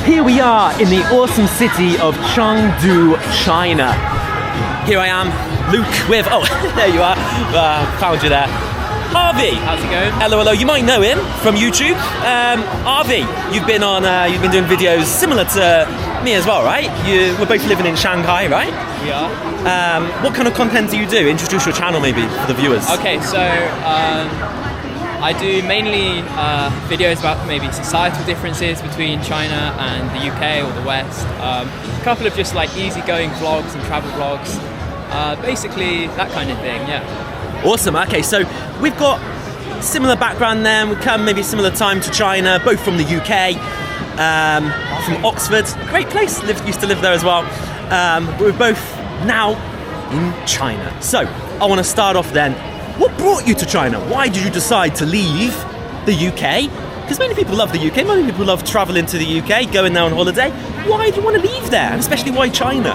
Here we are in the awesome city of Chengdu, China. Here I am, Luke with, oh, there you are, found you there. Harvey, how's it going? Hello. You might know him from YouTube. Harvey, you've been doing videos similar to me as well, right? We're both living in Shanghai, right? We are. What kind of content do you do? Introduce your channel maybe for the viewers. Okay, so I do mainly videos about maybe societal differences between China and the UK or the West. A couple of just like easygoing vlogs and travel vlogs. Basically that kind of thing, yeah. Awesome. Okay, so we've got similar background then. We come maybe similar time to China, both from the UK, from Oxford. Great place. Used to live there as well. We're both now in China. So I want to start off then. What brought you to China? Why did you decide to leave the UK? Because many people love the UK. Many people love traveling to the UK, going there on holiday. Why do you want to leave there? And especially why China?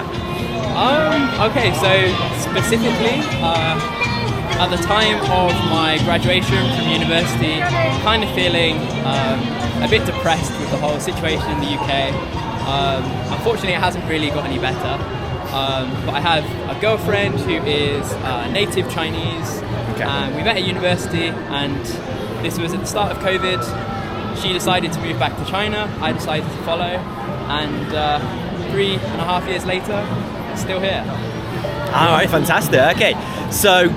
Okay, so specifically, at the time of my graduation from university, kind of feeling a bit depressed with the whole situation in the UK. Unfortunately, it hasn't really got any better. But I have a girlfriend who is native Chinese. Okay. We met at university, and this was at the start of COVID. She decided to move back to China. I decided to follow, and 3.5 years later, still here. All right, fantastic. Okay, so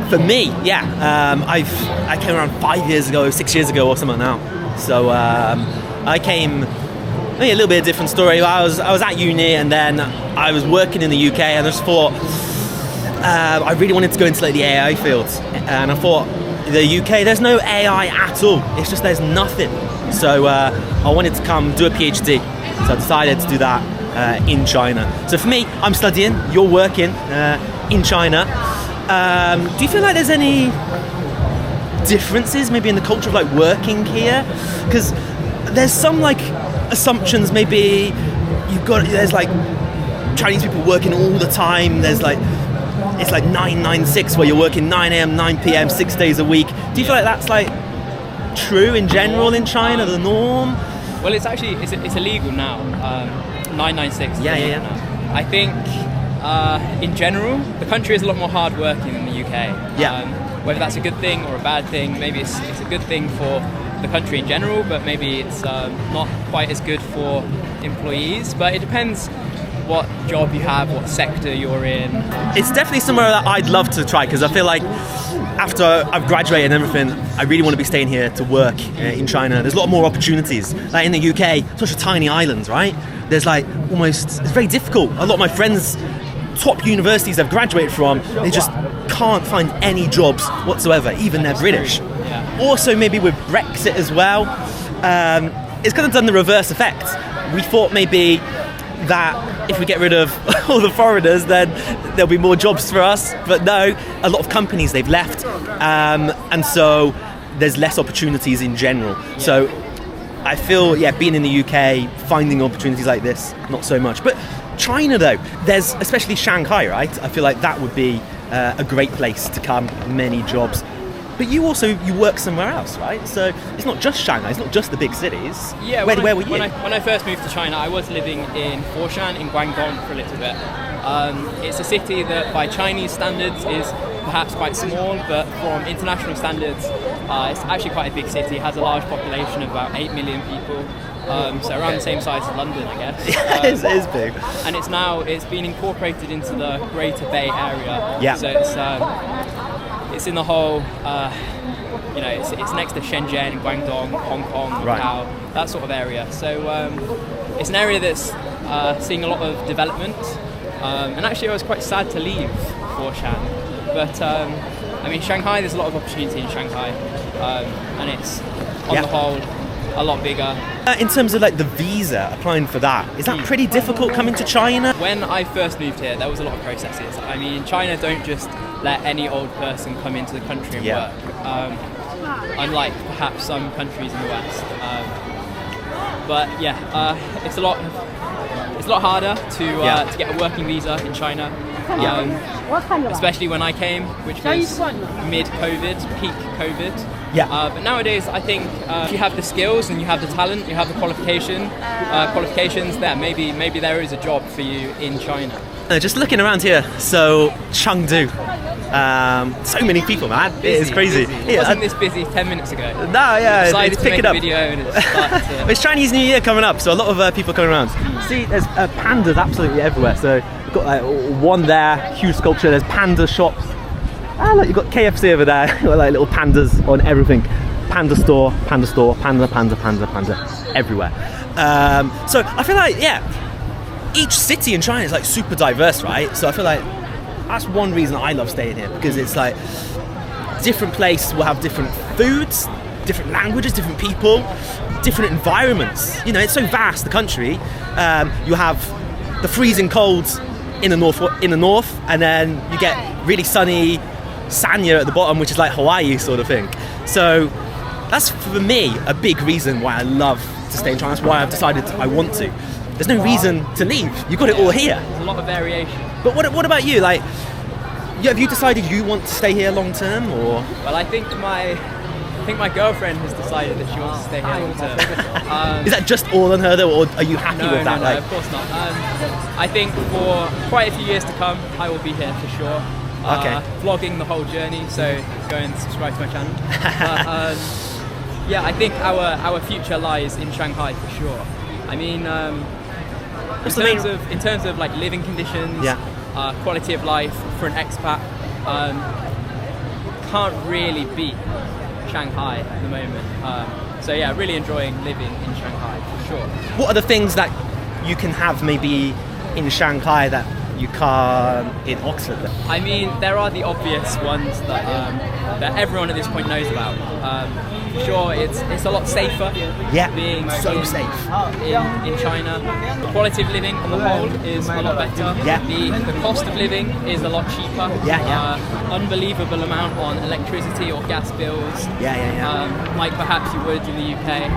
for me, I came around 5 years ago, 6 years ago, or something now. So I came. Maybe a little bit of a different story. I was at uni, and then I was working in the UK, and I just thought I really wanted to go into like the AI field, and I thought the UK, there's no AI at all. It's just there's nothing. So I wanted to come do a PhD. So I decided to do that in China. So for me, I'm studying. You're working in China. Do you feel like there's any differences maybe in the culture of like working here? Because there's some like assumptions, maybe there's like Chinese people working all the time. There's like it's like 9-9-6 where you're working 9 a.m. 9 p.m. 6 days a week. Do you feel like that's like true in general in China, the norm? Well, it's actually it's illegal now. 996. Yeah. Now. I think in general the country is a lot more hard working than the UK. Yeah. Whether that's a good thing or a bad thing, maybe it's a good thing for the country in general, but maybe it's not quite as good for employees. But it depends what job you have, what sector you're in. It's definitely somewhere that I'd love to try, because I feel like after I've graduated and everything, I really want to be staying here to work in China. There's a lot more opportunities. Like in the UK, such a tiny island, right? There's like it's very difficult. A lot of my friends, top universities I've graduated from, they just can't find any jobs whatsoever, even they're British. Yeah. Also maybe with Brexit as well, it's kind of done the reverse effect. We thought maybe that if we get rid of all the foreigners, then there'll be more jobs for us. But no, a lot of companies, they've left, and so there's less opportunities in general. Yeah. So I feel, being in the UK, finding opportunities like this, not so much. But China though, there's especially Shanghai, right? I feel like that would be a great place to come, many jobs. But you work somewhere else, right? So it's not just Shanghai, it's not just the big cities. Yeah, where were you? When I first moved to China, I was living in Foshan in Guangdong for a little bit. It's a city that by Chinese standards is perhaps quite small, but from international standards, it's actually quite a big city. It has a large population of about 8 million people. So around the same size as London, I guess. Yeah, it is big. And it's been incorporated into the Greater Bay Area. Yeah. So it's in the whole, it's next to Shenzhen, Guangdong, Hong Kong, Macau, that sort of area. So it's an area that's seeing a lot of development. And actually I was quite sad to leave Foshan. But Shanghai, there's a lot of opportunity in Shanghai. And it's, on the whole, a lot bigger. In terms of like the visa, applying for that, is that pretty difficult coming to China? When I first moved here, there was a lot of processes. China don't just let any old person come into the country and work, unlike perhaps some countries in the West. It's a lot harder to get a working visa in China. Especially when I came, which was mid-COVID, peak COVID. Yeah. But nowadays, I think if you have the skills and you have the talent, you have the qualifications, there maybe there is a job for you in China. Just looking around here, so Chengdu, so many people, man. It is crazy. Busy. It wasn't this busy 10 minutes ago. No, yeah, Decided it's to make picking a up. video and it started to... It's Chinese New Year coming up, so a lot of people coming around. See, there's pandas absolutely everywhere. So you've got like one there, huge sculpture. There's panda shops. Look, you've got KFC over there. You've got like little pandas on everything. Panda store, panda, everywhere. So I feel like, yeah, each city in China is like super diverse, right? So I feel like that's one reason I love staying here, because it's like different place will have different foods, different languages, different people, different environments. You know, it's so vast, the country. You have the freezing cold in the north, and then you get really sunny Sanya at the bottom, which is like Hawaii sort of thing. So that's, for me, a big reason why I love to stay in China. That's why I've decided I want to. There's no reason to leave. You've got it all here. There's a lot of variation. But what about you? Like, have you decided you want to stay here long term, or? Well, I think my girlfriend has decided that she wants to stay here long term. Is that just all on her, though, or are you happy with that? No, of course not. I think for quite a few years to come, I will be here for sure. Okay. Vlogging the whole journey, so go and subscribe to my channel. But, yeah, I think our future lies in Shanghai for sure. I mean, in terms of like living conditions, quality of life for an expat, can't really beat Shanghai at the moment. So yeah, really enjoying living in Shanghai for sure. What are the things that you can have maybe in Shanghai that you can't in Oxford? I mean, there are the obvious ones that everyone at this point knows about. Sure, it's a lot safer. Yeah, being so safe in China. The quality of living on the whole is a lot better. Yeah. The cost of living is a lot cheaper. Unbelievable amount on electricity or gas bills. Like perhaps you would in the UK.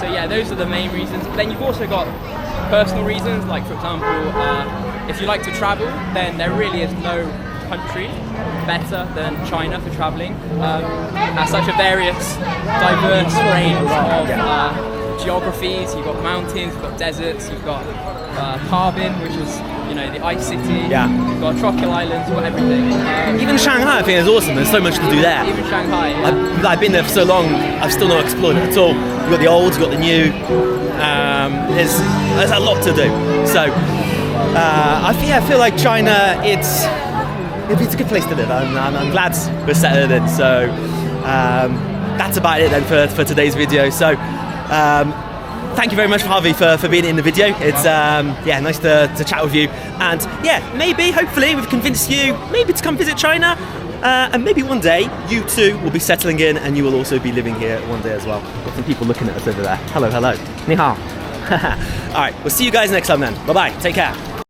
So yeah, those are the main reasons. But then you've also got personal reasons, like for example, if you like to travel, then there really is no country better than China for travelling. Has such a diverse range of geographies. You've got mountains, you've got deserts, you've got Harbin, which is the ice city. Yeah. You've got tropical islands, you've got everything. Even Shanghai, I think, is awesome. There's so much to do there. Even Shanghai. Yeah. I've been there for so long. I've still not explored it at all. You've got the old, you've got the new. There's a lot to do. So I feel like China, it's a good place to live. I'm glad we're settled in. So that's about it then for today's video. So thank you very much, Harvey, for being in the video. It's nice to chat with you. And yeah, hopefully we've convinced you maybe to come visit China. And maybe one day you too will be settling in, and you will also be living here one day as well. Got some people looking at us over there. Hello. Ni hao. All right, we'll see you guys next time then. Bye bye. Take care.